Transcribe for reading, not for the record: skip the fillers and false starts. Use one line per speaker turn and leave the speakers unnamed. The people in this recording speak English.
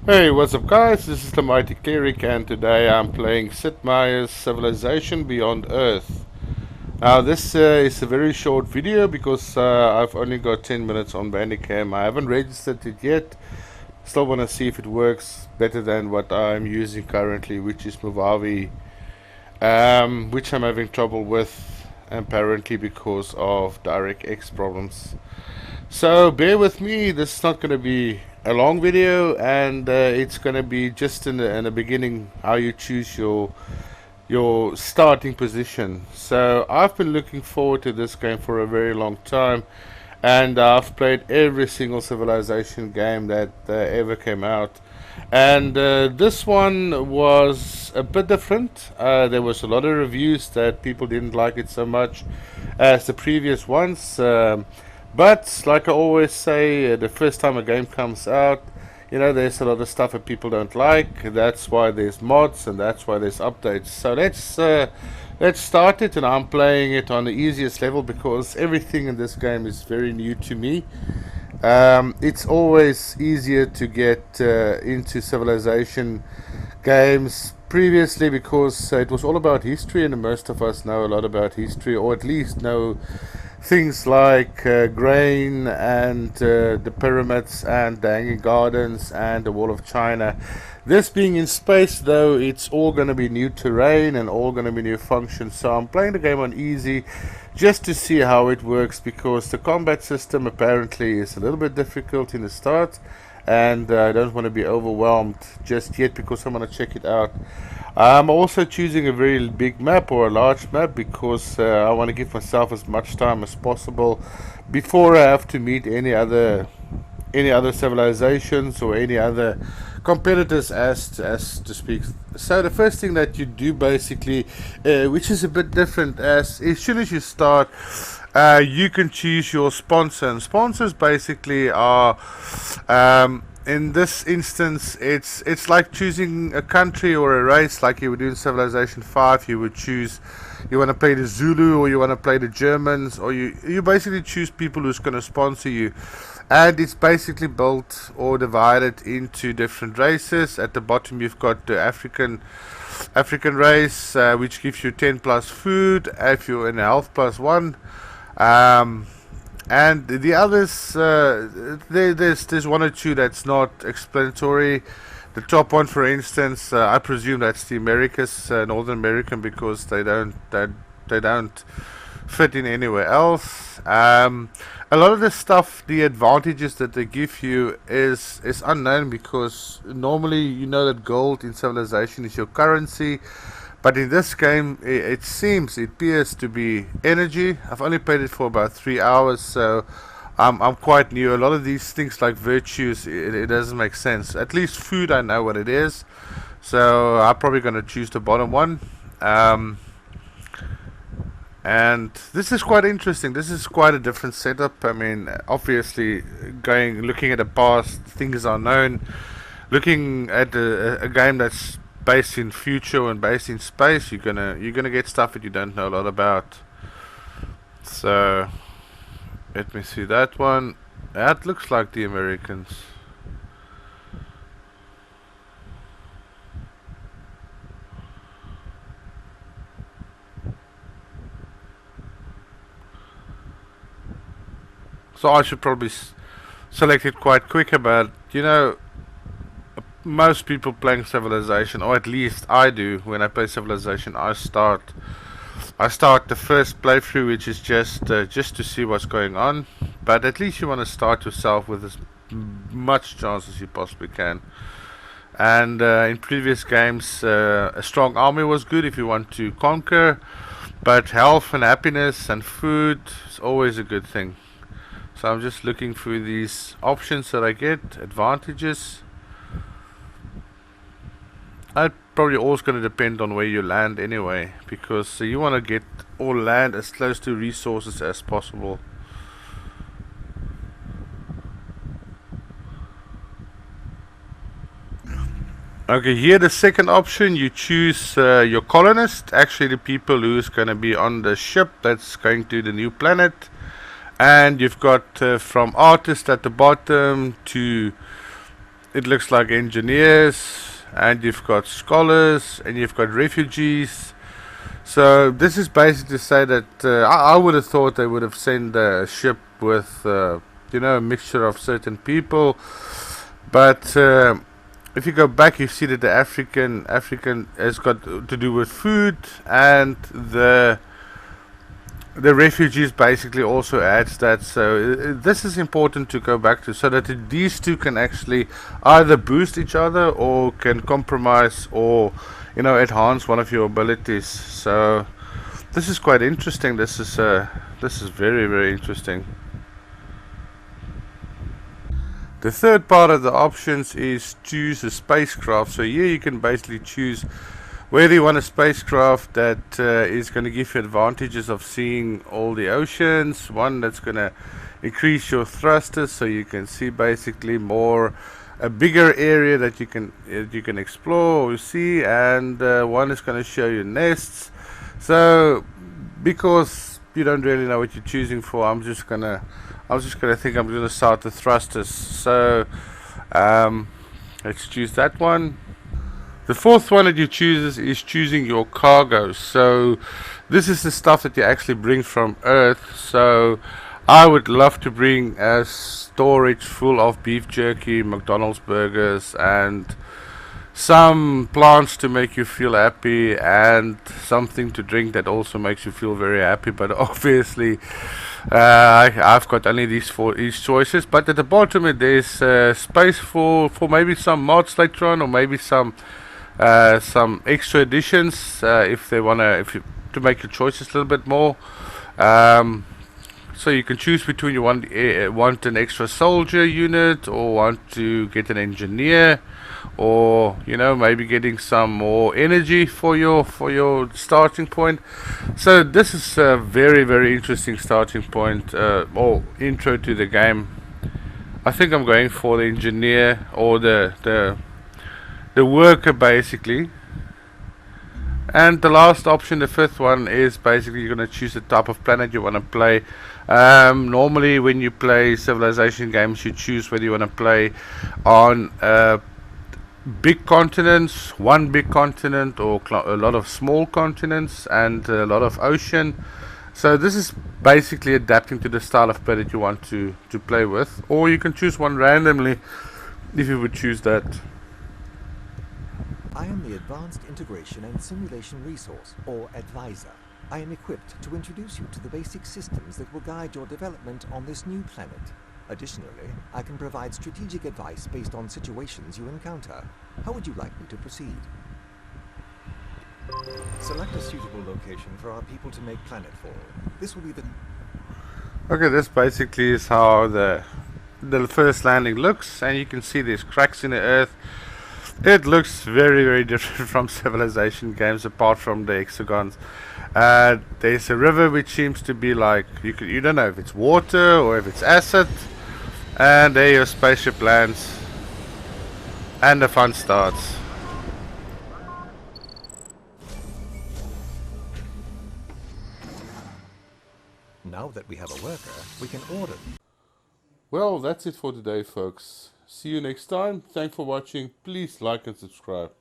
Hey, what's up guys? This is the Mighty Cleric and today I'm playing Sid Meier's Civilization Beyond Earth. Now this is a very short video because I've only got 10 minutes on Bandicam. I haven't registered it yet. Still want to see if it works better than what I'm using currently, which is Movavi, which I'm having trouble with apparently because of DirectX problems. So bear with me, this is not going to be a long video, and it's going to be just in the beginning how you choose your starting position. So I've been looking forward to this game for a very long time, and I've played every single Civilization game that ever came out. And this one was a bit different. There was a lot of reviews that people didn't like it so much as the previous ones. But like I always say, the first time a game comes out, there's a lot of stuff that people don't like. That's why there's mods and that's why there's updates. So let's start it, and I'm playing it on the easiest level because everything in this game is very new to me. It's always easier to get into Civilization games previously because it was all about history, and most of us know a lot about history, or at least know things like grain and the pyramids and the Hanging Gardens and the Wall of China. This being in space, though, it's all going to be new terrain and all going to be new functions. So I'm playing the game on easy just to see how it works, because the combat system apparently is a little bit difficult in the start, and I don't want to be overwhelmed just yet because I want to check it out. I'm also choosing a very big map, or a large map, because I want to give myself as much time as possible before I have to meet any other civilizations or any other competitors, as to speak. So the first thing that you do basically, which is a bit different, as soon as you start, you can choose your sponsor, and sponsors basically are, in this instance, it's like choosing a country or a race, like you would do in Civilization 5. You would choose, you want to play the Zulu or you want to play the Germans, or you basically choose people who's going to sponsor you. And it's basically built or divided into different races. At the bottom you've got the African race, which gives you 10 plus food if you're in health plus 1. And the others, there's one or two that's not explanatory. The top one, for instance, I presume that's the Americas, Northern American, because they don't fit in anywhere else. A lot of the stuff, the advantages that they give you is unknown, because normally you know that gold in Civilization is your currency. But in this game, it appears to be energy. I've only played it for about 3 hours, so I'm quite new. A lot of these things like virtues, it doesn't make sense. At least food, I know what it is, so I'm probably going to choose the bottom one. And this is quite interesting. This is quite a different setup. I mean, obviously, looking at the past, things are known. Looking at a game that's based in future and based in space, you're gonna get stuff that you don't know a lot about. So let me see that one. That looks like the Americans. So I should probably select it quite quicker, but most people playing Civilization, or at least I do, when I play Civilization, I start the first playthrough, which is just to see what's going on. But at least you want to start yourself with as much chance as you possibly can. And in previous games, a strong army was good if you want to conquer, but health and happiness and food is always a good thing. So I'm just looking through these options that I get, advantages. Probably always going to depend on where you land anyway, because you want to get all land as close to resources as possible. Okay, here the second option, you choose your colonist, actually the people who's going to be on the ship that's going to the new planet. And you've got from artist at the bottom to it looks like engineers, and you've got scholars, and you've got refugees. So this is basically to say that I would have thought they would have sent a ship with a mixture of certain people, but if you go back, you see that the African has got to do with food, and the refugees basically also adds that. So this is important to go back to, so that these two can actually either boost each other or can compromise or enhance one of your abilities. So this is quite interesting. This is very, very interesting. The third part of the options is choose a spacecraft. So here you can basically choose whether you want a spacecraft that is going to give you advantages of seeing all the oceans, one that's going to increase your thrusters so you can see basically a bigger area that you can explore or see, and one is going to show you nests. So because you don't really know what you're choosing for, I'm just gonna start the thrusters. So let's choose that one. The fourth one that you choose is choosing your cargo. So this is the stuff that you actually bring from Earth. So I would love to bring a storage full of beef jerky, McDonald's burgers, and some plants to make you feel happy, and something to drink that also makes you feel very happy. But obviously I've got only these choices. But at the bottom there's space for maybe some mods later on, or maybe some extra additions if to make your choices a little bit more. So you can choose between you want an extra soldier unit, or want to get an engineer, or maybe getting some more energy for your starting point. So this is a very, very interesting starting point or intro to the game. I think I'm going for the engineer, or the worker basically. And the last option, the fifth one, is basically you're going to choose the type of planet you want to play. Normally when you play civilization games, you choose whether you want to play on big continents, one big continent, or a lot of small continents and a lot of ocean. So this is basically adapting to the style of play that you want to play with, or you can choose one randomly if you would choose that.
I am the Advanced Integration and Simulation Resource, or Advisor. I am equipped to introduce you to the basic systems that will guide your development on this new planet. Additionally, I can provide strategic advice based on situations you encounter. How would you like me to proceed? Select a suitable location for our people to make planetfall. This will be the...
Okay, this basically is how the first landing looks, and you can see there's cracks in the earth. It looks very, very different from civilization games, apart from the hexagons. There's a river which seems to be like, you don't know if it's water or if it's acid. And there your spaceship lands, and the fun starts.
Now that we have a worker, we can order.
Well, that's it for today, folks. See you next time. Thanks for watching. Please like and subscribe.